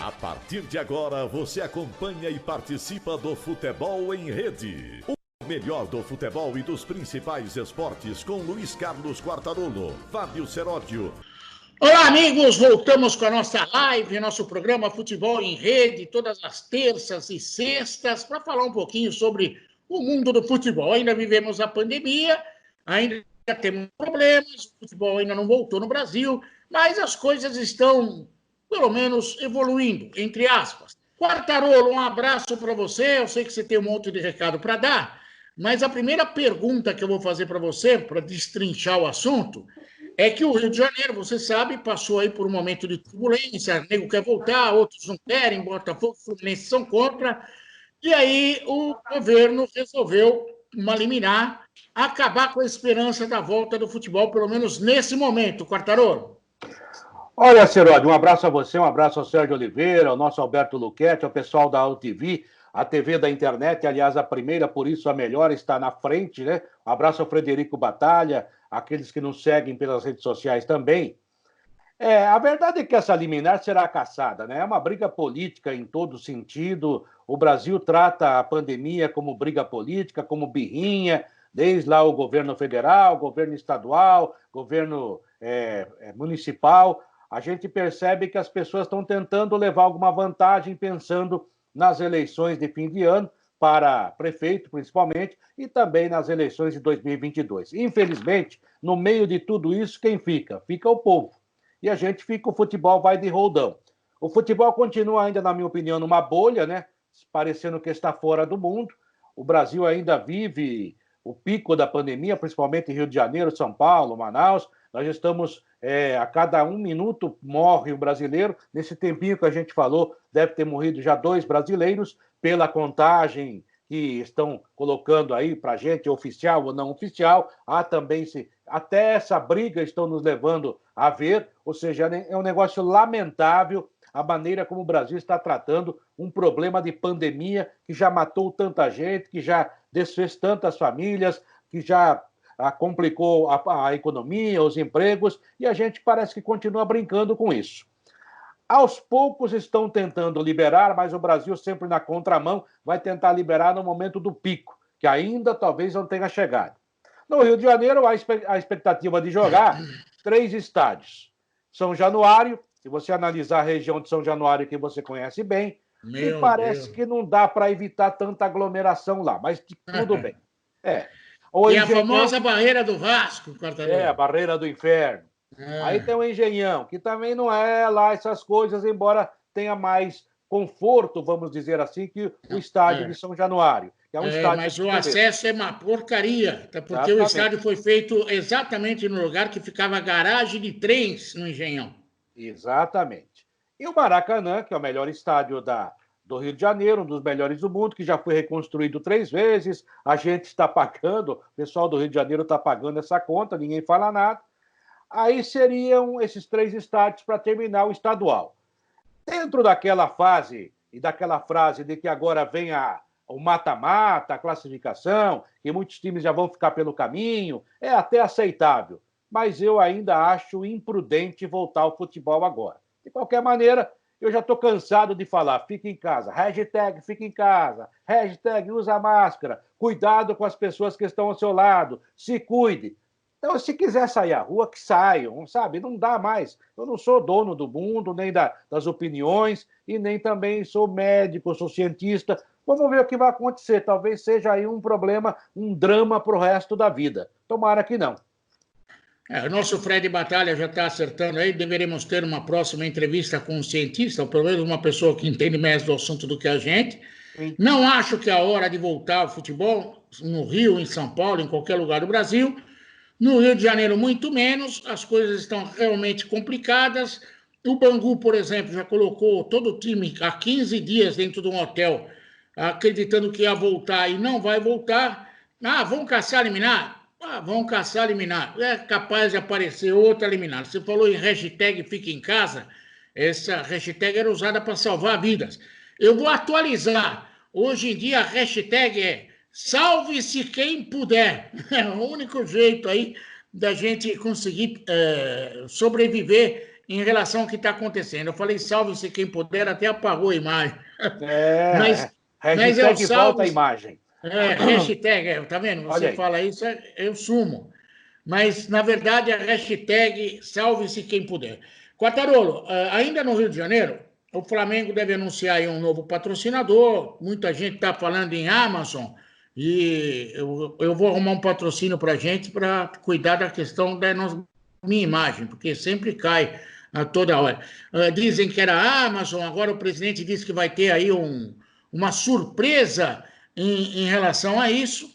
A partir de agora, você acompanha e participa do Futebol em Rede. O melhor do futebol e dos principais esportes com Luiz Carlos Quartarolo, Fábio Seródio. Olá, amigos! Voltamos com a nossa live, nosso programa Futebol em Rede, todas as terças e sextas, para falar um pouquinho sobre o mundo do futebol. Ainda vivemos a pandemia, ainda temos problemas, o futebol ainda não voltou no Brasil, mas as coisas estão, pelo menos, evoluindo, entre aspas. Quartarolo, um abraço para você. Eu sei que você tem um monte de recado para dar, mas a primeira pergunta que eu vou fazer para você, para destrinchar o assunto, é que o Rio de Janeiro, você sabe, passou aí por um momento de turbulência, nego quer voltar, outros não querem, Botafogo e Fluminense são contra, e aí o governo resolveu, uma liminar, acabar com a esperança da volta do futebol, pelo menos nesse momento, Quartarolo. Olha, Seródio, um abraço a você, um abraço ao Sérgio Oliveira, ao nosso Alberto Luquete, ao pessoal da UTV, a TV da internet, aliás, a primeira, por isso a melhor, está na frente, né? Um abraço ao Frederico Batalha, aqueles que nos seguem pelas redes sociais também. A verdade é que essa liminar será cassada, né? É uma briga política em todo sentido. O Brasil trata a pandemia como briga política, como birrinha, desde lá o governo federal, governo estadual, governo municipal. A gente percebe que as pessoas estão tentando levar alguma vantagem pensando nas eleições de fim de ano, para prefeito, principalmente, e também nas eleições de 2022. Infelizmente, no meio de tudo isso, quem fica? Fica o povo. E a gente fica, o futebol vai de roldão. O futebol continua ainda, na minha opinião, numa bolha, né? Parecendo que está fora do mundo. O Brasil ainda vive o pico da pandemia, principalmente em Rio de Janeiro, São Paulo, Manaus. Nós estamos, a cada 1 minuto morre um brasileiro. Nesse tempinho que a gente falou, deve ter morrido já 2 brasileiros, pela contagem que estão colocando aí para a gente, oficial ou não oficial. Há também, até essa briga estão nos levando a ver, ou seja, é um negócio lamentável a maneira como o Brasil está tratando um problema de pandemia que já matou tanta gente, que já desfez tantas famílias, que já complicou a economia, os empregos, e a gente parece que continua brincando com isso. Aos poucos estão tentando liberar, mas o Brasil sempre na contramão vai tentar liberar no momento do pico, que ainda talvez não tenha chegado. No Rio de Janeiro, há a expectativa de jogar 3 estádios. São Januário, se você analisar a região de São Januário, que você conhece bem, me parece que não dá para evitar tanta aglomeração lá, mas tudo bem. E a famosa barreira do Vasco, Quartarolo. A barreira do inferno. Aí tem o Engenhão, que também não é lá essas coisas, embora tenha mais conforto, vamos dizer assim, que o estádio de São Januário. Que é um estádio mas o acesso é uma porcaria, tá? Porque o estádio foi feito exatamente no lugar que ficava a garagem de trens no Engenhão. Exatamente. E o Maracanã, que é o melhor estádio do Rio de Janeiro, um dos melhores do mundo, que já foi reconstruído 3 vezes, a gente está pagando, o pessoal do Rio de Janeiro está pagando essa conta, ninguém fala nada. Aí seriam esses 3 estádios para terminar o estadual. Dentro daquela fase e daquela frase de que agora vem o mata-mata, a classificação, que muitos times já vão ficar pelo caminho, é até aceitável. Mas eu ainda acho imprudente voltar ao futebol agora. De qualquer maneira, eu já estou cansado de falar, fica em casa, hashtag fica em casa, hashtag usa máscara, cuidado com as pessoas que estão ao seu lado, se cuide. Então, se quiser sair à rua, que saiam, sabe? Não dá mais. Eu não sou dono do mundo, nem das opiniões, e nem também sou médico, sou cientista. Vamos ver o que vai acontecer. Talvez seja aí um problema, um drama para o resto da vida. Tomara que não. O nosso Fred Batalha já está acertando aí. Deveremos ter uma próxima entrevista com um cientista, ou pelo menos uma pessoa que entende mais do assunto do que a gente. Sim. Não acho que é a hora de voltar ao futebol no Rio, em São Paulo, em qualquer lugar do Brasil. No Rio de Janeiro, muito menos. As coisas estão realmente complicadas. O Bangu, por exemplo, já colocou todo o time há 15 dias dentro de um hotel, acreditando que ia voltar e não vai voltar. Vão caçar liminar? Vão caçar liminar. É capaz de aparecer outra liminar. Você falou em hashtag fica em casa. Essa hashtag era usada para salvar vidas. Eu vou atualizar. Hoje em dia a hashtag é salve-se quem puder. É o único jeito aí da gente conseguir sobreviver em relação ao que está acontecendo. Eu falei, salve-se quem puder, até apagou a imagem. Mas é o Hashtag volta a salve. imagem. Hashtag, tá vendo? Olha Você aí. fala isso, eu sumo. Mas, na verdade, a hashtag salve-se quem puder. Quartarolo, ainda no Rio de Janeiro, o Flamengo deve anunciar aí um novo patrocinador. Muita gente está falando em Amazon. E eu vou arrumar um patrocínio para a gente para cuidar da questão da minha imagem, porque sempre cai a toda hora. Dizem que era a Amazon, agora o presidente disse que vai ter aí uma surpresa em relação a isso.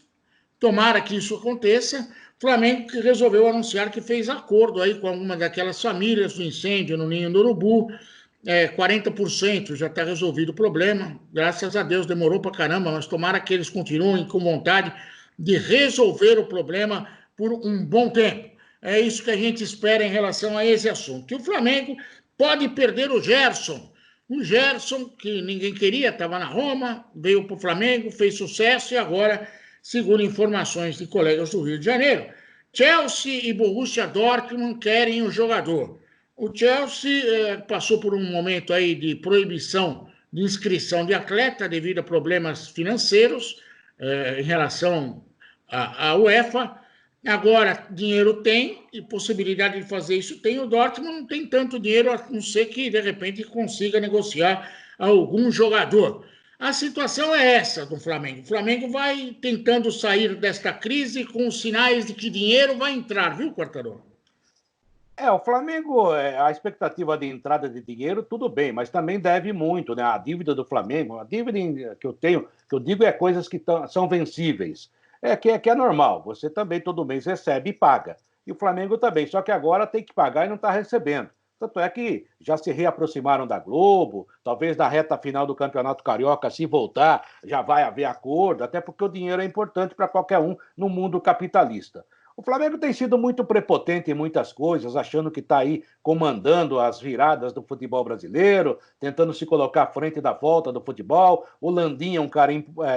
Tomara que isso aconteça. O Flamengo que resolveu anunciar que fez acordo aí com alguma daquelas famílias do incêndio no Ninho do Urubu. 40% já está resolvido o problema. Graças a Deus, demorou para caramba, mas tomara que eles continuem com vontade de resolver o problema por um bom tempo. É isso que a gente espera em relação a esse assunto. E o Flamengo pode perder o Gerson. O Gerson, que ninguém queria, estava na Roma, veio para o Flamengo, fez sucesso e agora, segundo informações de colegas do Rio de Janeiro, Chelsea e Borussia Dortmund querem o jogador. O Chelsea passou por um momento aí de proibição de inscrição de atleta devido a problemas financeiros em relação à UEFA. Agora, dinheiro tem e possibilidade de fazer isso tem. O Dortmund não tem tanto dinheiro, a não ser que, de repente, consiga negociar algum jogador. A situação é essa do Flamengo. O Flamengo vai tentando sair desta crise com os sinais de que dinheiro vai entrar, viu, Quartarolo? O Flamengo, a expectativa de entrada de dinheiro, tudo bem, mas também deve muito, né? A dívida do Flamengo, a dívida que eu tenho, que eu digo é coisas que são vencíveis. Que é normal, você também todo mês recebe e paga. E o Flamengo também, só que agora tem que pagar e não está recebendo. Tanto é que já se reaproximaram da Globo, talvez na reta final do Campeonato Carioca, se voltar, já vai haver acordo, até porque o dinheiro é importante para qualquer um no mundo capitalista. O Flamengo tem sido muito prepotente em muitas coisas, achando que está aí comandando as viradas do futebol brasileiro, tentando se colocar à frente da volta do futebol. O Landim é um cara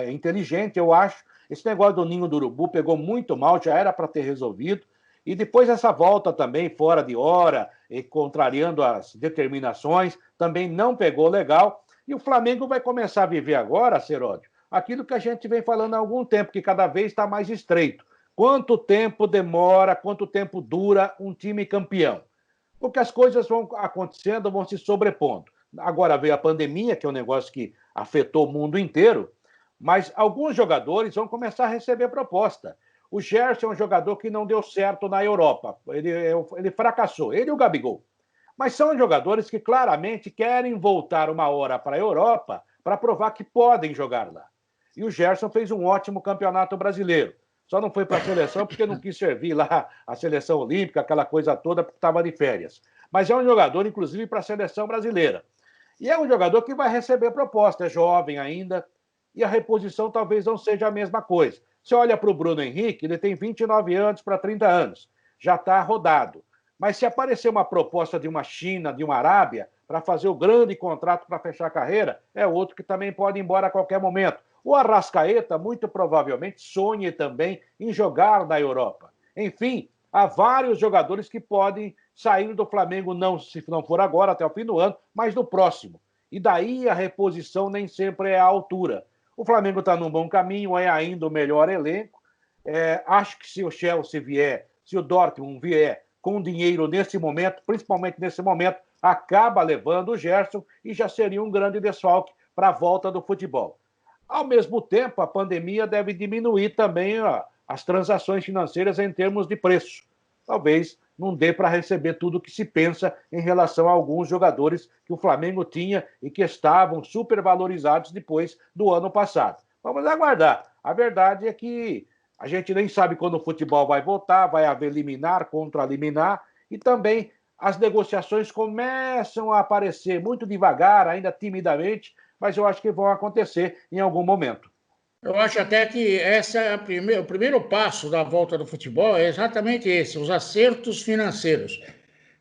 inteligente, eu acho. Esse negócio do Ninho do Urubu pegou muito mal, já era para ter resolvido. E depois essa volta também fora de hora, e contrariando as determinações, também não pegou legal. E o Flamengo vai começar a viver agora, Seródio, aquilo que a gente vem falando há algum tempo, que cada vez está mais estreito. Quanto tempo demora, quanto tempo dura um time campeão? Porque as coisas vão acontecendo, vão se sobrepondo. Agora veio a pandemia, que é um negócio que afetou o mundo inteiro, mas alguns jogadores vão começar a receber proposta. O Gerson é um jogador que não deu certo na Europa. Ele fracassou, ele e o Gabigol. Mas são jogadores que claramente querem voltar uma hora para a Europa para provar que podem jogar lá. E o Gerson fez um ótimo campeonato brasileiro. Só não foi para a seleção porque não quis servir lá a seleção olímpica, aquela coisa toda, porque estava de férias. Mas é um jogador, inclusive, para a seleção brasileira. E é um jogador que vai receber proposta, é jovem ainda, e a reposição talvez não seja a mesma coisa. Você olha para o Bruno Henrique, ele tem 29 anos para 30 anos, já está rodado. Mas se aparecer uma proposta de uma China, de uma Arábia, para fazer o grande contrato para fechar a carreira, é outro que também pode ir embora a qualquer momento. O Arrascaeta, muito provavelmente, sonhe também em jogar na Europa. Enfim, há vários jogadores que podem sair do Flamengo, não, se não for agora, até o fim do ano, mas no próximo. E daí a reposição nem sempre é à altura. O Flamengo está num bom caminho, é ainda o melhor elenco. Acho que se o Chelsea vier, se o Dortmund vier com dinheiro nesse momento, principalmente nesse momento, acaba levando o Gerson e já seria um grande desfalque para a volta do futebol. Ao mesmo tempo, a pandemia deve diminuir também as transações financeiras em termos de preço. Talvez não dê para receber tudo o que se pensa em relação a alguns jogadores que o Flamengo tinha e que estavam supervalorizados depois do ano passado. Vamos aguardar. A verdade é que a gente nem sabe quando o futebol vai voltar, vai haver liminar contra liminar, e também as negociações começam a aparecer muito devagar, ainda timidamente, mas eu acho que vão acontecer em algum momento. Eu acho até que esse é o primeiro passo da volta do futebol, é exatamente esse, os acertos financeiros.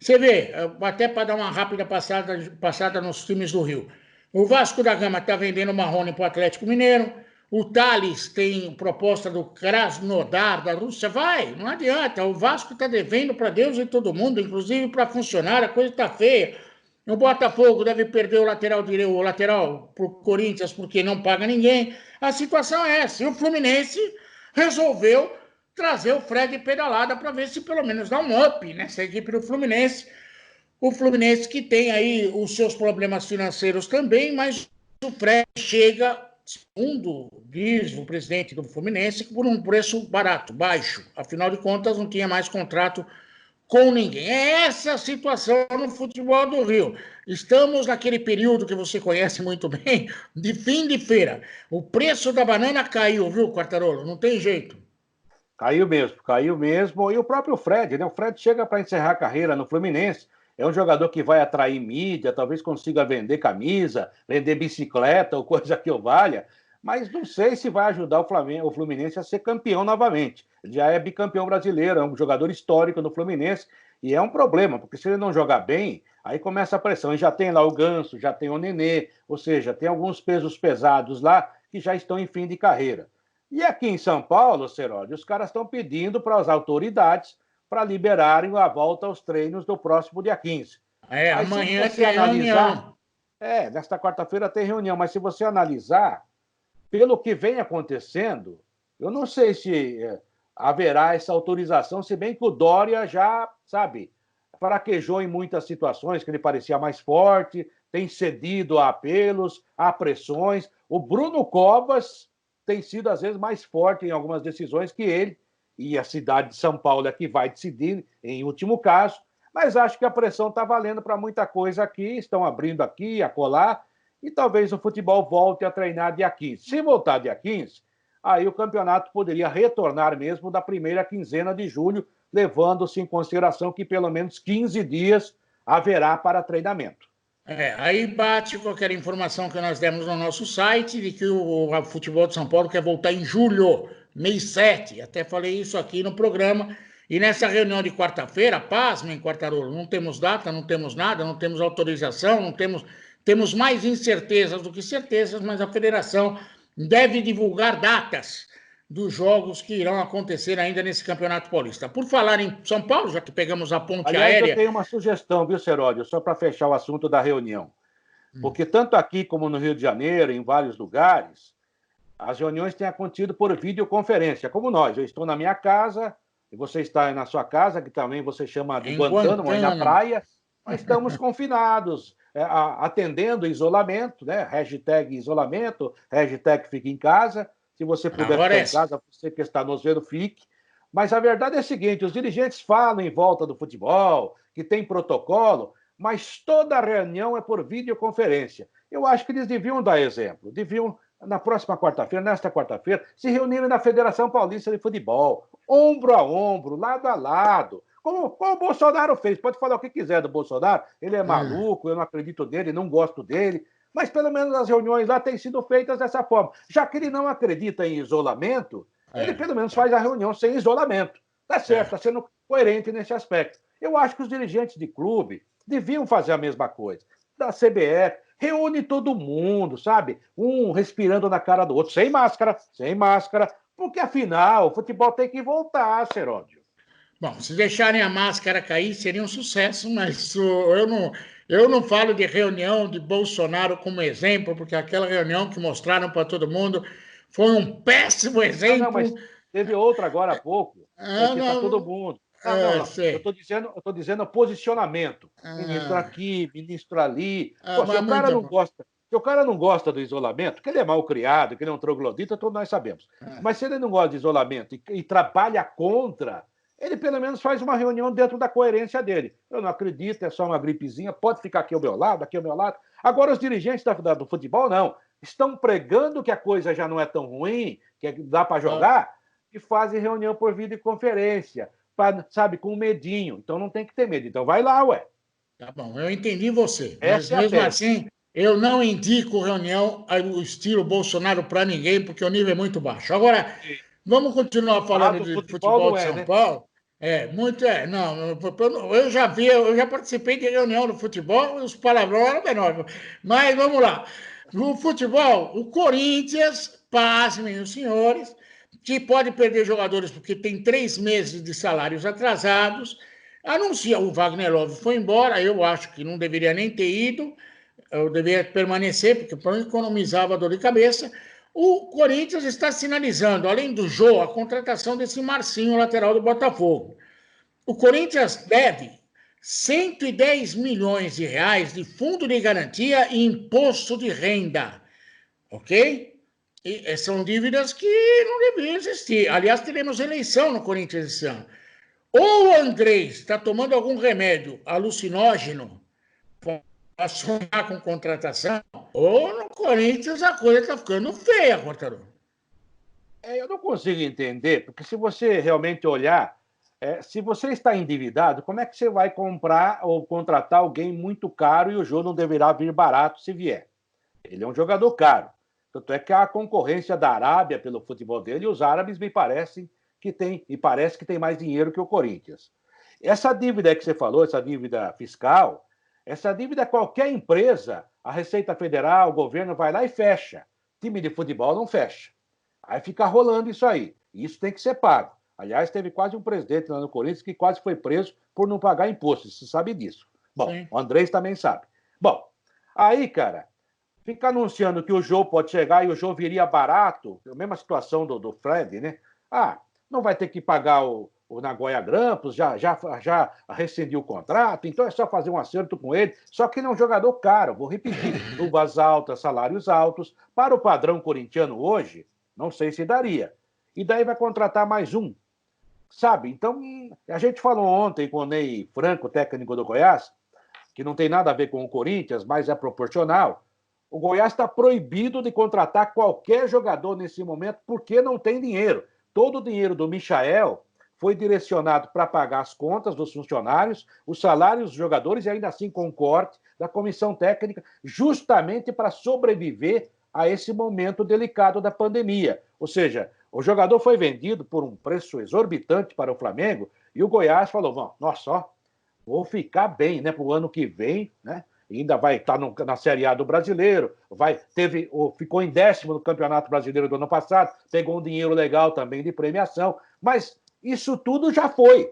Você vê, até para dar uma rápida passada nos times do Rio, o Vasco da Gama está vendendo o Marrone para o Atlético Mineiro, O Thales tem proposta do Krasnodar, da Rússia. Vai, não adianta. O Vasco está devendo para Deus e todo mundo, inclusive para funcionário, a coisa está feia. O Botafogo deve perder o lateral para o Corinthians porque não paga ninguém. A situação é essa. E o Fluminense resolveu trazer o Fred pedalada para ver se pelo menos dá um up nessa equipe do Fluminense. O Fluminense que tem aí os seus problemas financeiros também, mas o Fred chega, segundo diz o presidente do Fluminense, por um preço barato, baixo. Afinal de contas, não tinha mais contrato com ninguém. É essa a situação no futebol do Rio. Estamos naquele período que você conhece muito bem, de fim de feira. O preço da banana caiu, viu, Quartarolo? Não tem jeito. Caiu mesmo. E o próprio Fred, né? O Fred chega para encerrar a carreira no Fluminense. É um jogador que vai atrair mídia, talvez consiga vender camisa, vender bicicleta ou coisa que o valha, mas não sei se vai ajudar o Fluminense a ser campeão novamente. Ele já é bicampeão brasileiro, é um jogador histórico no Fluminense, e é um problema, porque se ele não jogar bem, aí começa a pressão. E já tem lá o Ganso, já tem o Nenê, ou seja, tem alguns pesos pesados lá que já estão em fim de carreira. E aqui em São Paulo, Seródio, os caras estão pedindo para as autoridades para liberarem a volta aos treinos do próximo dia 15. Mas amanhã tem reunião. Nesta quarta-feira tem reunião, mas se você analisar, pelo que vem acontecendo, eu não sei se haverá essa autorização, se bem que o Dória já, fraquejou em muitas situações, que ele parecia mais forte, tem cedido a apelos, a pressões. O Bruno Covas tem sido, às vezes, mais forte em algumas decisões que ele, e a cidade de São Paulo é que vai decidir, em último caso, mas acho que a pressão está valendo para muita coisa aqui, estão abrindo aqui, acolá, e talvez o futebol volte a treinar dia 15. Se voltar dia 15, aí o campeonato poderia retornar mesmo da primeira quinzena de julho, levando-se em consideração que pelo menos 15 dias haverá para treinamento. Aí bate qualquer informação que nós demos no nosso site de que o futebol de São Paulo quer voltar em julho, mês 7. Até falei isso aqui no programa. E nessa reunião de quarta-feira, pasmem, Quartarolo, não temos data, não temos nada, não temos autorização, não temos mais incertezas do que certezas, mas a federação deve divulgar datas dos jogos que irão acontecer ainda nesse Campeonato Paulista. Por falar em São Paulo, já que pegamos a ponte aérea... Eu tenho uma sugestão, viu, Seródio, só para fechar o assunto da reunião. Porque tanto aqui como no Rio de Janeiro, em vários lugares, as reuniões têm acontecido por videoconferência, como nós. Eu estou na minha casa, e você está aí na sua casa, que também você chama de Guantánamo, aí na praia, mas estamos confinados, atendendo isolamento, né? Hashtag isolamento, hashtag fica em casa. Se você puder ficar em casa, você que está nos vendo, fique. Mas a verdade é a seguinte, os dirigentes falam em volta do futebol, que tem protocolo, mas toda reunião é por videoconferência. Eu acho que eles deviam dar exemplo, deviam, na próxima quarta-feira, nesta quarta-feira, se reunirem na Federação Paulista de Futebol, ombro a ombro, lado a lado, como o Bolsonaro fez. Pode falar o que quiser do Bolsonaro, ele é maluco, eu não acredito dele, não gosto dele, mas pelo menos as reuniões lá têm sido feitas dessa forma. Já que ele não acredita em isolamento, ele pelo menos faz a reunião sem isolamento. Tá certo, está sendo coerente nesse aspecto. Eu acho que os dirigentes de clube deviam fazer a mesma coisa. Da CBF, reúne todo mundo, sabe? Um respirando na cara do outro, sem máscara, porque afinal o futebol tem que voltar, Seródio. Bom, se deixarem a máscara cair, seria um sucesso, mas eu não falo de reunião de Bolsonaro como exemplo, porque aquela reunião que mostraram para todo mundo foi um péssimo exemplo. Não, mas teve outra agora há pouco, que está todo mundo. Não. Eu estou dizendo posicionamento. Ministro aqui, ministro ali. Se o cara não gosta... Se o cara não gosta do isolamento, que ele é mal criado, que ele é um troglodita, todos nós sabemos. Mas se ele não gosta de isolamento e trabalha contra, ele pelo menos faz uma reunião dentro da coerência dele. Eu não acredito, é só uma gripezinha, pode ficar aqui ao meu lado, aqui ao meu lado. Agora, os dirigentes do futebol, não. Estão pregando que a coisa já não é tão ruim, que dá para jogar, e fazem reunião por videoconferência, sabe, com medinho. Então não tem que ter medo. Então vai lá, ué. Tá bom, eu entendi você. Mas mesmo assim, eu não indico reunião ao estilo Bolsonaro para ninguém, porque o nível é muito baixo. Agora, vamos continuar falando de futebol de São Paulo. Eu já participei de reunião do futebol e os palavrões eram menores. Mas vamos lá. No futebol, o Corinthians, pasmem os senhores, que pode perder jogadores porque tem 3 meses de salários atrasados, anuncia o Wagner Love foi embora, eu acho que não deveria nem ter ido, eu deveria permanecer, porque para economizava dor de cabeça. O Corinthians está sinalizando, além do Jô, a contratação desse Marcinho, lateral do Botafogo. O Corinthians deve 110 milhões de reais de fundo de garantia e imposto de renda, ok? E são dívidas que não deveriam existir. Aliás, teremos eleição no Corinthians esse ano. Ou o Andrés está tomando algum remédio alucinógeno para sonhar com contratação, ou no Corinthians a coisa está ficando feia, Quartarolo. Eu não consigo entender, porque se você realmente olhar, se você está endividado, como é que você vai comprar ou contratar alguém muito caro e o jogo não deverá vir barato se vier? Ele é um jogador caro. Tanto é que a concorrência da Arábia pelo futebol dele, e os árabes me parecem que tem, e parece que tem mais dinheiro que o Corinthians. Essa dívida que você falou, essa dívida fiscal, essa dívida qualquer empresa, a Receita Federal, o governo vai lá e fecha. Time de futebol não fecha. Aí fica rolando isso aí. E isso tem que ser pago. Aliás, teve quase um presidente lá no Corinthians que quase foi preso por não pagar imposto. Você sabe disso. Bom, sim. O Andrés também sabe. Bom, aí, cara, fica anunciando que o Jô pode chegar e o Jô viria barato. A mesma situação do Fred, né? Não vai ter que pagar o Nagoya Grampus, já rescindiu o contrato, então é só fazer um acerto com ele. Só que ele é um jogador caro, vou repetir. Luvas altas, salários altos. Para o padrão corintiano hoje, não sei se daria. E daí vai contratar mais um. Sabe? Então, a gente falou ontem com o Ney Franco, técnico do Goiás, que não tem nada a ver com o Corinthians, mas é proporcional. O Goiás está proibido de contratar qualquer jogador nesse momento porque não tem dinheiro. Todo o dinheiro do Michael foi direcionado para pagar as contas dos funcionários, os salários dos jogadores e ainda assim com o corte da comissão técnica, justamente para sobreviver a esse momento delicado da pandemia. Ou seja, o jogador foi vendido por um preço exorbitante para o Flamengo e o Goiás falou, nossa, ó, vou ficar bem, né, para o ano que vem, né? Ainda vai estar na Série A do Brasileiro, ficou em 10º no Campeonato Brasileiro do ano passado, pegou um dinheiro legal também de premiação, mas isso tudo já foi.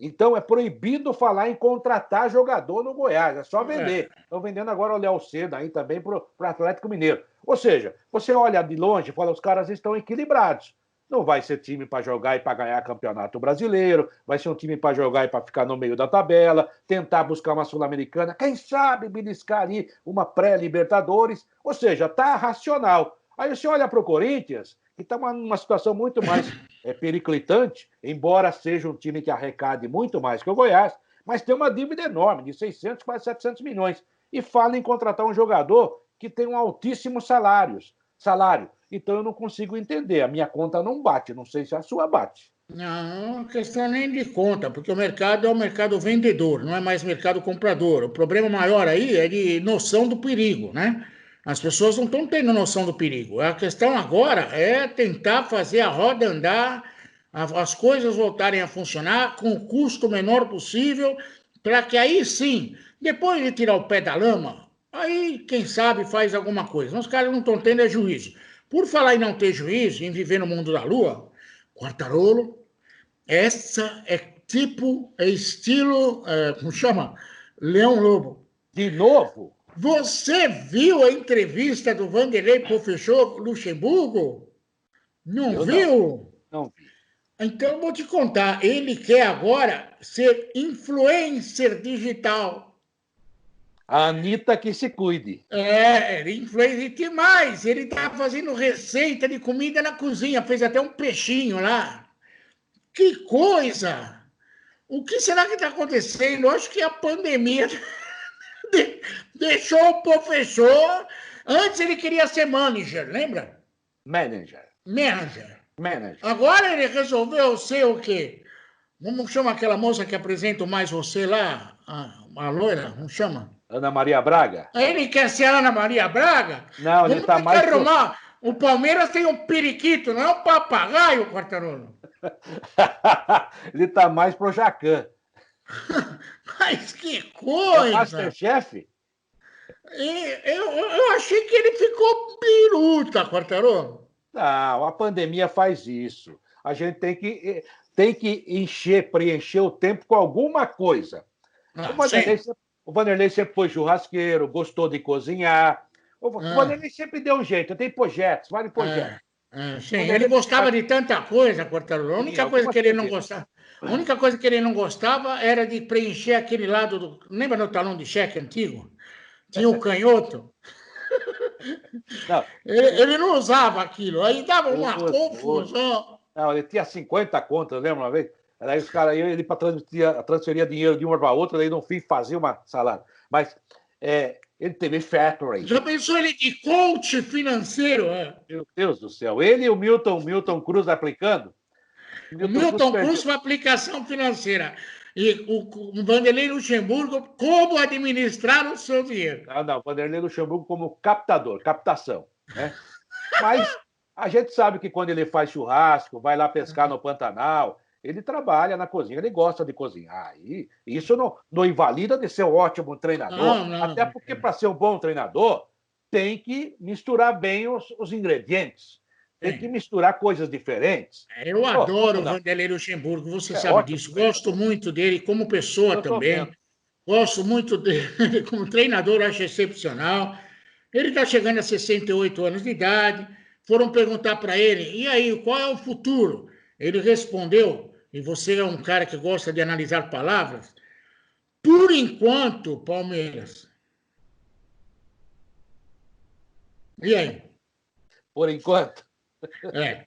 Então é proibido falar em contratar jogador no Goiás, é só vender. Estão vendendo agora o Léo Seda aí também para o Atlético Mineiro. Ou seja, você olha de longe e fala, os caras estão equilibrados. Não vai ser time para jogar e para ganhar campeonato brasileiro, vai ser um time para jogar e para ficar no meio da tabela, tentar buscar uma Sul-Americana, quem sabe beliscar ali uma pré-Libertadores, ou seja, tá racional. Aí você olha para o Corinthians, que está numa situação muito mais periclitante, embora seja um time que arrecade muito mais que o Goiás, mas tem uma dívida enorme, de 600, quase 700 milhões, e fala em contratar um jogador que tem um altíssimo salário. Então eu não consigo entender, a minha conta não bate, não sei se a sua bate. Não, questão nem de conta, porque o mercado é um mercado vendedor, não é mais mercado comprador. O problema maior aí é de noção do perigo, né? As pessoas não estão tendo noção do perigo. A questão agora é tentar fazer a roda andar, as coisas voltarem a funcionar com o custo menor possível, para que aí sim, depois de tirar o pé da lama, aí quem sabe faz alguma coisa. Mas os caras não estão tendo juízo. Por falar em não ter juízo, em viver no mundo da lua, Quartarolo, essa é estilo, como chama? Leão Lobo. De novo? Você viu a entrevista do Vanderlei Professor Luxemburgo? Não viu? Não vi. Então eu vou te contar, ele quer agora ser influencer digital. A Anitta que se cuide. Ele influencia. E que mais? Ele está fazendo receita de comida na cozinha, fez até um peixinho lá. Que coisa! O que será que está acontecendo? Eu acho que a pandemia deixou o professor. Antes ele queria ser manager, lembra? Manager. Agora ele resolveu ser o quê? Como chama aquela moça que apresenta o Mais Você lá? A loira, como chama? Ana Maria Braga? Ele quer ser Ana Maria Braga? Não, ele está mais... arrumar. O Palmeiras tem um periquito, não é um papagaio, Quartarolo. Ele está mais pro Jacan. Mas que coisa! É Masterchef? Eu achei que ele ficou biruta, Quartarolo. Não, a pandemia faz isso. A gente tem que preencher o tempo com alguma coisa. O Ah, Vanderlei, sim. sempre- o Vanderlei sempre foi churrasqueiro, gostou de cozinhar. O Ah, Vanderlei sempre deu um jeito, tem projetos, vários projetos. sim. O Ele Vanderlei gostava de tanta coisa, Quartarolo. A tinha única coisa algumas que ele não coisas. gostava, a única coisa que ele não gostava era de preencher aquele lado do. Lembra no talão de cheque antigo? Tinha o canhoto. Não, Ele não usava aquilo. Aí dava uma uso. confusão. Não, ele tinha 50 contas, lembra uma vez? Aí os caras iam ele para transferir dinheiro de uma para outra, daí no fim fazia uma salada. Mas ele teve factory. Já pensou ele de coach financeiro? É? Meu Deus do céu. Ele e o Milton Cruz aplicando. O O Milton Cruz Milton Cruz perdeu. foi aplicação financeira. E o Vanderlei Luxemburgo, como administrar o seu dinheiro. Ah, não, Vanderlei Luxemburgo como captador, captação. Né? Mas a gente sabe que quando ele faz churrasco, vai lá pescar no Pantanal, ele trabalha na cozinha, ele gosta de cozinhar. E isso não invalida de ser um ótimo treinador. Não, Até não. porque, para ser um bom treinador, tem que misturar bem os ingredientes. Tem que Tem. misturar coisas diferentes. Eu Oh, adoro como o não? Vanderlei Luxemburgo, você É sabe ótimo disso. Gosto treinador. muito dele como pessoa Eu estou também. vendo. Gosto muito dele como treinador, acho excepcional. Ele está chegando a 68 anos de idade. Foram perguntar para ele, e aí, qual é o futuro? Ele respondeu, e você é um cara que gosta de analisar palavras, por enquanto, Palmeiras. E aí? Por enquanto. É.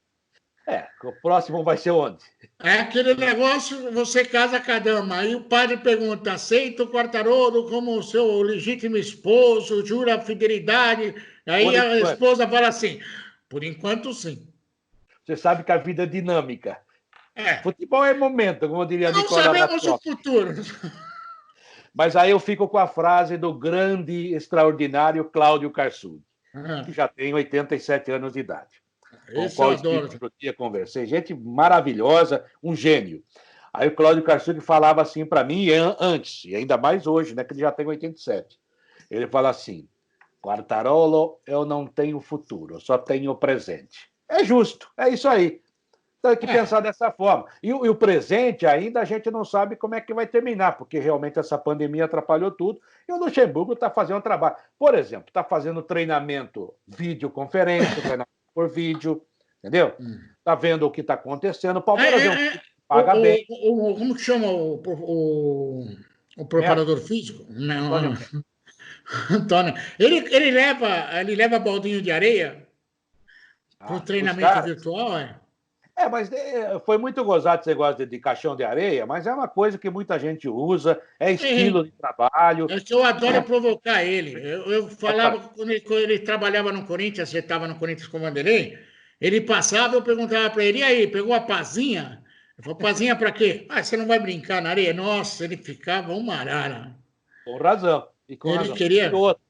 O próximo vai ser onde? É aquele negócio, você casa com a dama. Aí o padre pergunta: aceita o Quartarolo como seu legítimo esposo, jura fidelidade? Aí Por a enquanto. esposa fala assim: por enquanto, sim. Você sabe que a vida é dinâmica. É. Futebol é momento, como diria Não Nicola sabemos o Bratsov. futuro. Mas aí eu fico com a frase do grande, extraordinário Cláudio Karsug, que já tem 87 anos de idade, com o Esse eu qual estive adoro. outro dia, conversei. Gente maravilhosa, um gênio. Aí o Cláudio Karsug falava assim para mim, antes, e ainda mais hoje, né, que ele já tem 87. Ele fala assim: Quartarolo, eu não tenho futuro, eu só tenho presente. É justo, é isso aí. Tem que É. pensar dessa forma. E o presente ainda a gente não sabe como é que vai terminar, porque realmente essa pandemia atrapalhou tudo. E o Luxemburgo está fazendo um trabalho. Por exemplo, está fazendo treinamento videoconferência, treinamento por vídeo, entendeu? Está vendo o que está acontecendo. O É, Palmeiras é um é, time é. que paga bem. Como que chama o Melo, preparador físico? Antônio Não, Melo. Antônio. Ele leva baldinho de areia para o Os treinamento caras. virtual, é? Mas foi muito gozado esse negócio de caixão de areia, mas é uma coisa que muita gente usa, é estilo Sim. de trabalho. É que eu adoro provocar ele. Eu É falava que quando ele trabalhava no Corinthians, você estava no Corinthians com o Vanderlei, ele passava, eu perguntava para ele, e aí, pegou a pazinha? Eu falei, pazinha para quê? Ah, você não vai brincar na areia? Nossa, ele ficava uma arara. Com razão, e com Ele razão. E queria. outro,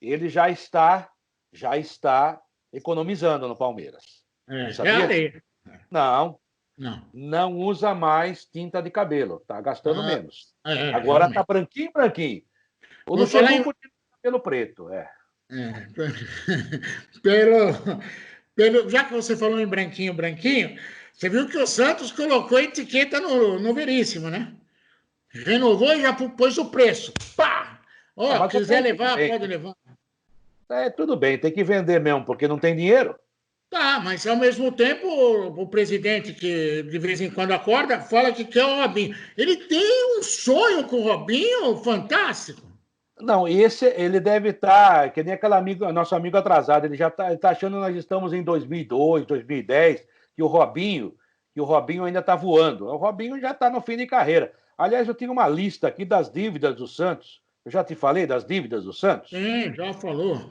ele já está economizando no Palmeiras. Você É sabia disso? areia. Não, Não. não usa mais tinta de cabelo, está gastando Ah, menos. Agora está realmente. branquinho, branquinho. O Vou falar em. Luxemburgo continua com cabelo preto, É, pelo, já que você falou em branquinho, branquinho, você viu que o Santos colocou etiqueta no Veríssimo, né? Renovou e já pôs o preço. Pá! Ó, Mas quiser tudo levar, bem. pode levar. Tudo bem, tem que vender mesmo, porque não tem dinheiro. Tá, mas ao mesmo tempo, o presidente que de vez em quando acorda, fala que quer o Robinho. Ele tem um sonho com o Robinho fantástico. Não, esse ele deve estar, que nem aquele amigo, nosso amigo atrasado, ele já está achando que nós estamos em 2002, 2010, que o Robinho ainda está voando. O Robinho já está no fim de carreira. Aliás, eu tenho uma lista aqui das dívidas do Santos. Eu já te falei das dívidas do Santos? Sim, já falou.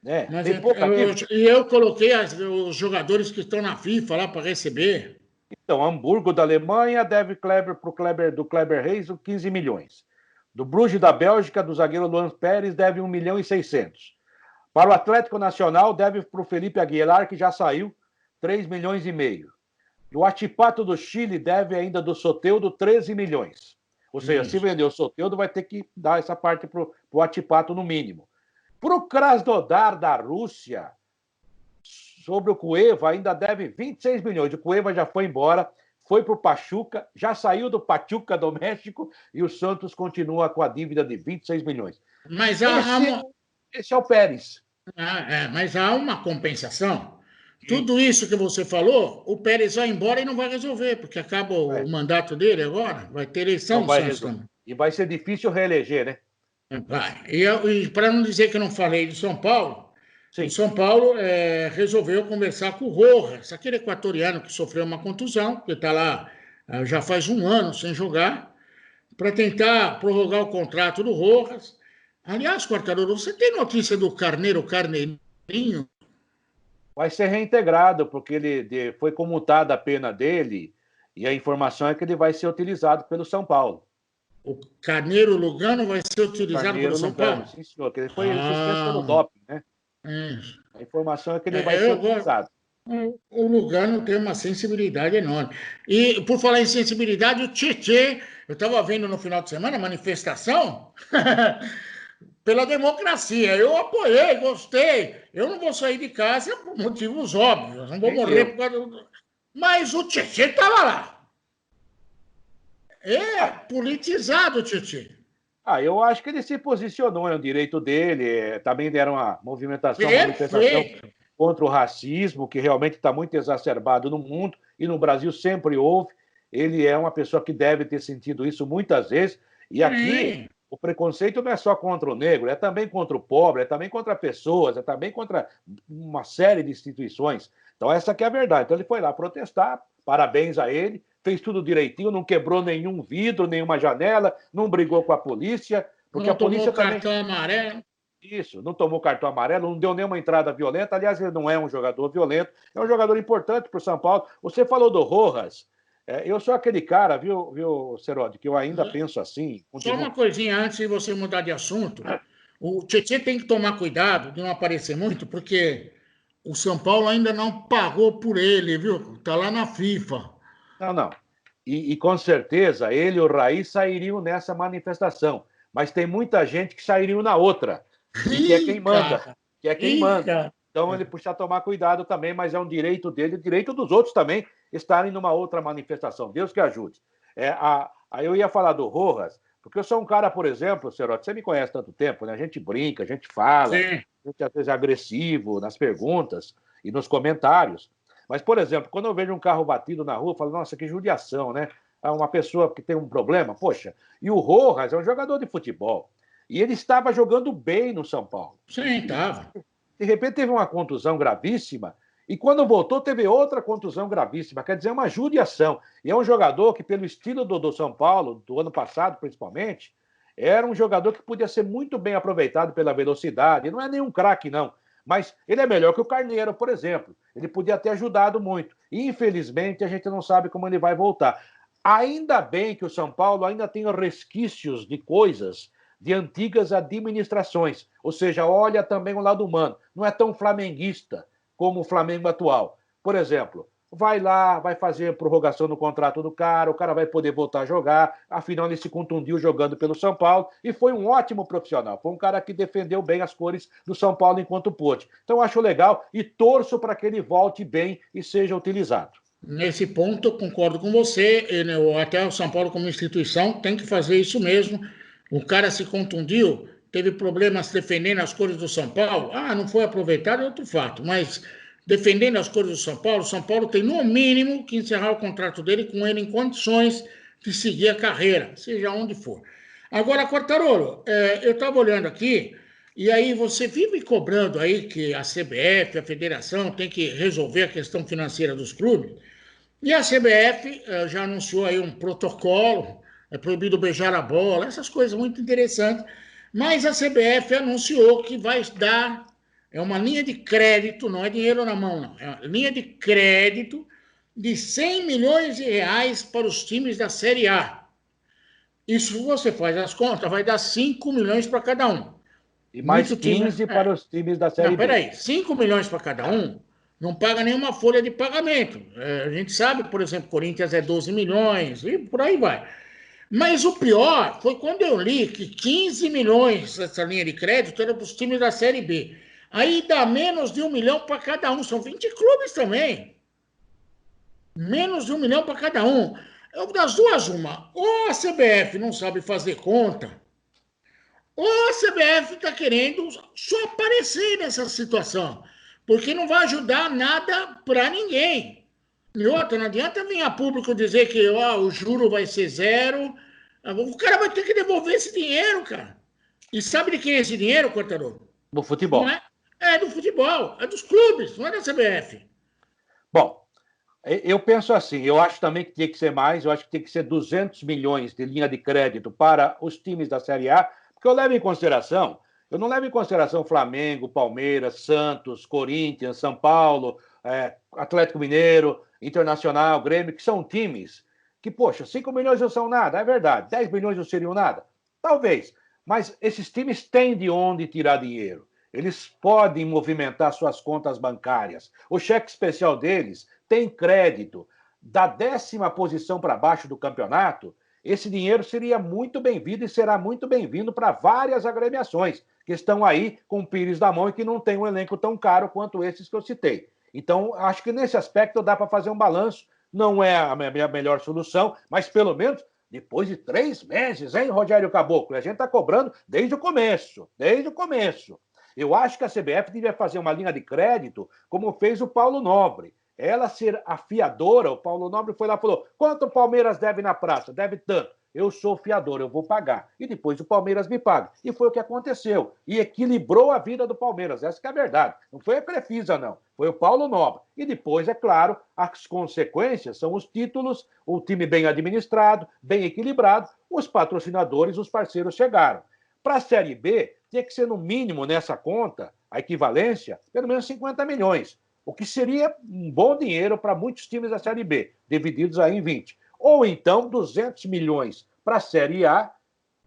Mas Tem pouca dívida. eu coloquei os jogadores que estão na FIFA lá para receber. Então, Hamburgo da Alemanha deve do Kleber Reis 15 milhões. Do Bruges da Bélgica, do zagueiro Luan Pérez, deve 1 milhão e 600. Para o Atlético Nacional, deve para o Felipe Aguilar, que já saiu, 3 milhões e meio. Do Atipato do Chile, deve ainda do Soteldo 13 milhões. Ou seja, se vender o Soteldo, vai ter que dar essa parte para o Atipato no mínimo. Para o Krasnodar da Rússia, sobre o Cueva, ainda deve 26 milhões. O Cueva já foi embora, foi para o Pachuca, já saiu do Pachuca do México e o Santos continua com a dívida de 26 milhões. Mas esse é o Pérez. Mas há uma compensação. Tudo isso que você falou, o Pérez vai embora e não vai resolver, porque acaba o mandato dele agora, vai ter eleição no Santos também. E vai ser difícil reeleger, né? Vai. E para não dizer que eu não falei de São Paulo, Sim. o São Paulo resolveu conversar com o Rojas, aquele equatoriano que sofreu uma contusão, que está lá já faz um ano sem jogar, para tentar prorrogar o contrato do Rojas. Aliás, Quartarolo, você tem notícia do Carneirinho? Vai ser reintegrado, porque ele foi comutada a pena dele, e a informação é que ele vai ser utilizado pelo São Paulo. O Carneiro Lugano vai ser utilizado pelo São Paulo? Sim, senhor, que ele foi suspenso pelo doping, né? A informação é que ele vai ser utilizado. O Lugano tem uma sensibilidade enorme. E, por falar em sensibilidade, o Tietê, eu estava vendo no final de semana a manifestação pela democracia. Eu apoiei, gostei. Eu não vou sair de casa por motivos óbvios. Não vou morrer por causa do... Mas o Tietê estava lá. Politizado, Tietê. Eu acho que ele se posicionou, é o direito dele. Também deram uma manifestação contra o racismo, que realmente está muito exacerbado no mundo, e no Brasil sempre houve. Ele é uma pessoa que deve ter sentido isso muitas vezes. E aqui, o preconceito não é só contra o negro, é também contra o pobre, é também contra pessoas, é também contra uma série de instituições. Então, essa aqui é a verdade. Então, ele foi lá protestar, parabéns a ele, fez tudo direitinho, não quebrou nenhum vidro, nenhuma janela, não brigou com a polícia, porque não a polícia tomou cartão amarelo. Isso, não tomou cartão amarelo, não deu nenhuma entrada violenta. Aliás, ele não é um jogador violento, é um jogador importante para o São Paulo. Você falou do Rojas. Eu sou aquele cara, viu, Serodi, que eu ainda penso assim. Só uma coisinha antes de você mudar de assunto. O Tietê tem que tomar cuidado de não aparecer muito, porque o São Paulo ainda não pagou por ele, viu? Está lá na FIFA. Não. E com certeza ele e o Raí sairiam nessa manifestação. Mas tem muita gente que sairiam na outra. Que é quem manda. Então ele precisa tomar cuidado também, mas é um direito dele, direito dos outros também, estarem numa outra manifestação. Deus que ajude. Aí eu ia falar do Rojas, porque eu sou um cara, por exemplo, Cerote, você me conhece há tanto tempo, né? A gente brinca, a gente fala, a gente às vezes é agressivo nas perguntas e nos comentários. Mas, por exemplo, quando eu vejo um carro batido na rua, eu falo, nossa, que judiação, né? Uma pessoa que tem um problema, poxa. E o Rojas é um jogador de futebol. E ele estava jogando bem no São Paulo. Sim, estava. De repente teve uma contusão gravíssima, e quando voltou teve outra contusão gravíssima, quer dizer, uma judiação. E é um jogador que, pelo estilo do São Paulo, do ano passado principalmente, era um jogador que podia ser muito bem aproveitado pela velocidade. Não é nenhum craque, não. Mas ele é melhor que o Carneiro, por exemplo. Ele podia ter ajudado muito. E, infelizmente, a gente não sabe como ele vai voltar. Ainda bem que o São Paulo ainda tem resquícios de coisas de antigas administrações. Ou seja, olha também o lado humano. Não é tão flamenguista como o Flamengo atual. Por exemplo, vai lá, vai fazer prorrogação no contrato do cara, o cara vai poder voltar a jogar, afinal ele se contundiu jogando pelo São Paulo e foi um ótimo profissional. Foi um cara que defendeu bem as cores do São Paulo enquanto pôde. Então acho legal e torço para que ele volte bem e seja utilizado. Nesse ponto, eu concordo com você. Até o São Paulo, como instituição, tem que fazer isso mesmo. O cara se contundiu, teve problemas defendendo as cores do São Paulo. Não foi aproveitado, é outro fato. Mas defendendo as cores do São Paulo tem, no mínimo, que encerrar o contrato dele com ele em condições de seguir a carreira, seja onde for. Agora, Quartarolo, eu estava olhando aqui, e aí você vive cobrando aí que a CBF, a federação, tem que resolver a questão financeira dos clubes. E a CBF já anunciou aí um protocolo, é proibido beijar a bola, essas coisas muito interessantes. Mas a CBF anunciou que vai dar uma linha de crédito, não é dinheiro na mão, não. É uma linha de crédito de 100 milhões de reais para os times da Série A. Isso, você faz as contas, vai dar 5 milhões para cada um. E mais 15 para os times da Série B. Peraí, 5 milhões para cada um não paga nenhuma folha de pagamento. A gente sabe, por exemplo, Corinthians é 12 milhões e por aí vai. Mas o pior foi quando eu li que 15 milhões dessa linha de crédito era para os times da Série B. Aí dá menos de 1 milhão para cada um. São 20 clubes também. Menos de 1 milhão para cada um. Das duas, uma. Ou a CBF não sabe fazer conta, ou a CBF está querendo só aparecer nessa situação. Porque não vai ajudar nada para ninguém. E outra, não adianta vir a público dizer que o juro vai ser zero. O cara vai ter que devolver esse dinheiro, cara. E sabe de quem é esse dinheiro, Quartarolo? No futebol. Não é? É do futebol, é dos clubes, não é da CBF. Bom, eu penso assim, eu acho também que tinha que ser mais, eu acho que tem que ser 200 milhões de linha de crédito para os times da Série A, porque eu não levo em consideração Flamengo, Palmeiras, Santos, Corinthians, São Paulo, Atlético Mineiro, Internacional, Grêmio, que são times que, poxa, 5 milhões não são nada, é verdade, 10 milhões não seriam nada, talvez, mas esses times têm de onde tirar dinheiro. Eles podem movimentar suas contas bancárias. O cheque especial deles tem crédito. Da 10ª posição para baixo do campeonato, esse dinheiro seria muito bem-vindo e será muito bem-vindo para várias agremiações que estão aí com o pires da mão e que não tem um elenco tão caro quanto esses que eu citei. Então, acho que nesse aspecto dá para fazer um balanço. Não é a melhor solução, mas pelo menos depois de 3 meses, hein, Rogério Caboclo? A gente está cobrando desde o começo, Eu acho que a CBF devia fazer uma linha de crédito, como fez o Paulo Nobre. Ela ser a fiadora, o Paulo Nobre foi lá e falou: quanto o Palmeiras deve na praça? Deve tanto. Eu sou fiador, eu vou pagar. E depois o Palmeiras me paga. E foi o que aconteceu. E equilibrou a vida do Palmeiras. Essa que é a verdade. Não foi a Crefisa, não. Foi o Paulo Nobre. E depois, é claro, as consequências são os títulos, o time bem administrado, bem equilibrado, os patrocinadores, os parceiros chegaram. Para a Série B, tinha que ser no mínimo nessa conta, a equivalência, pelo menos 50 milhões. O que seria um bom dinheiro para muitos times da Série B, divididos aí em 20. Ou então 200 milhões para a Série A,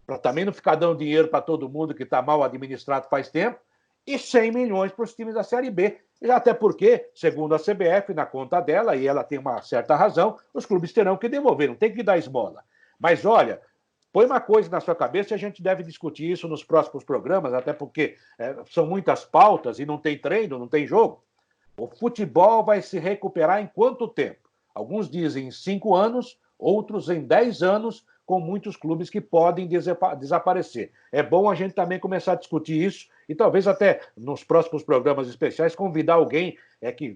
para também não ficar dando dinheiro para todo mundo que está mal administrado faz tempo, e 100 milhões para os times da Série B. Já até porque, segundo a CBF, na conta dela, e ela tem uma certa razão, os clubes terão que devolver, não tem que dar esmola. Mas olha, põe uma coisa na sua cabeça e a gente deve discutir isso nos próximos programas, até porque são muitas pautas e não tem treino, não tem jogo. O futebol vai se recuperar em quanto tempo? Alguns dizem em 5 anos, outros em 10 anos, com muitos clubes que podem desaparecer. É bom a gente também começar a discutir isso e talvez até nos próximos programas especiais convidar alguém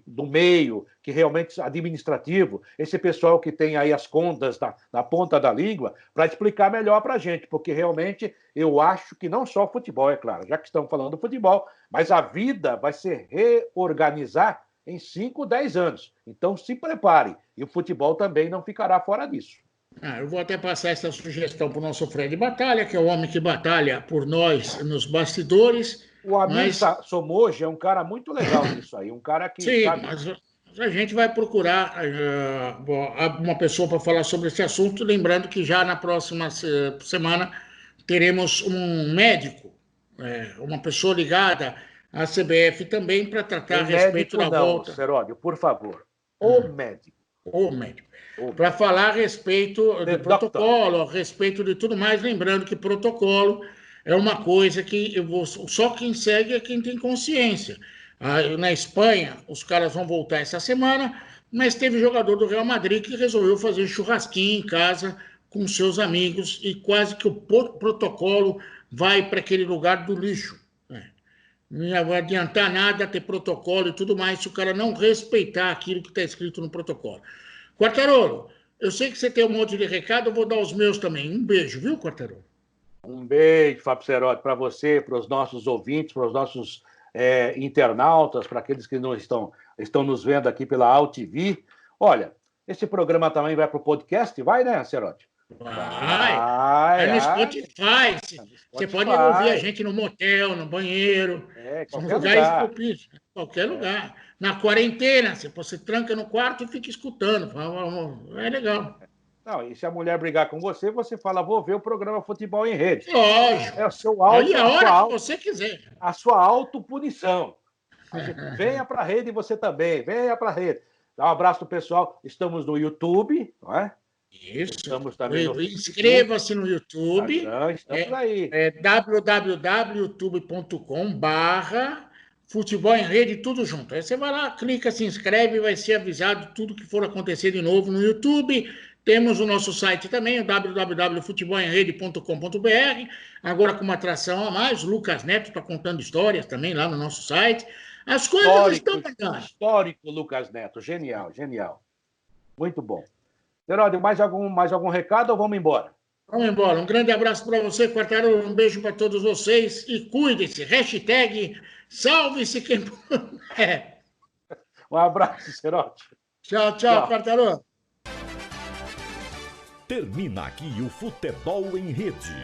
do meio, que realmente administrativo, esse pessoal que tem aí as contas na ponta da língua, para explicar melhor para a gente, porque realmente eu acho que não só o futebol, é claro, já que estamos falando do futebol, mas a vida vai se reorganizar em 5, 10 anos. Então se prepare, e o futebol também não ficará fora disso. Eu vou até passar essa sugestão para o nosso Fred Batalha, que é o homem que batalha por nós nos bastidores. O Amir Somoji é um cara muito legal nisso aí, um cara que Sim, sabe... mas a gente vai procurar uma pessoa para falar sobre esse assunto, lembrando que já na próxima semana teremos um médico, uma pessoa ligada à CBF também para tratar a respeito da volta. Seródio, por favor. O médico. Para falar a respeito do protocolo, a respeito de tudo mais, lembrando que protocolo é uma coisa que só quem segue é quem tem consciência. Na Espanha, os caras vão voltar essa semana, mas teve jogador do Real Madrid que resolveu fazer churrasquinho em casa com seus amigos e quase que o protocolo vai para aquele lugar do lixo. Não vai adiantar nada ter protocolo e tudo mais se o cara não respeitar aquilo que está escrito no protocolo. Quartarolo, eu sei que você tem um monte de recado, eu vou dar os meus também. Um beijo, viu, Quartarolo? Um beijo, Fábio Seródio, para você, para os nossos ouvintes, para os nossos internautas, para aqueles que não estão nos vendo aqui pela AltV. Olha, esse programa também vai para o podcast, vai, né, Seródio? Vai no Spotify. Você pode ouvir a gente no motel, no banheiro, qualquer lugar. Qualquer lugar. Na quarentena, você tranca no quarto e fica escutando. É legal. Não, e se a mulher brigar com você, você fala: vou ver o programa Futebol em Rede. Lógico. É o seu Aí a hora que você quiser. A sua autopunição. Venha para a rede você também, venha para a rede. Dá um abraço pro pessoal. Estamos no YouTube, não é? Isso. Estamos também no Inscreva-se no YouTube. Estamos aí. www.youtube.com/Futebol em Rede, tudo junto. Aí você vai lá, clica, se inscreve e vai ser avisado tudo que for acontecer de novo no YouTube. Temos o nosso site também, o www.futebolemrede.com.br, agora com uma atração a mais. O Lucas Neto está contando histórias também lá no nosso site. As coisas estão mudando. Histórico, Lucas Neto. Genial, genial. Muito bom. Herói, mais algum recado ou vamos embora? Vamos embora. Um grande abraço para você, Quartarolo. Um beijo para todos vocês e cuide-se. Hashtag salve-se quem... Um abraço, Serote. Tchau, Quartarolo. Termina aqui o Futebol em Rede.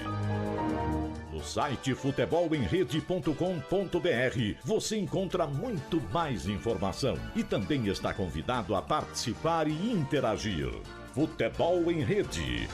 No site futebolemrede.com.br você encontra muito mais informação e também está convidado a participar e interagir. Futebol em Rede.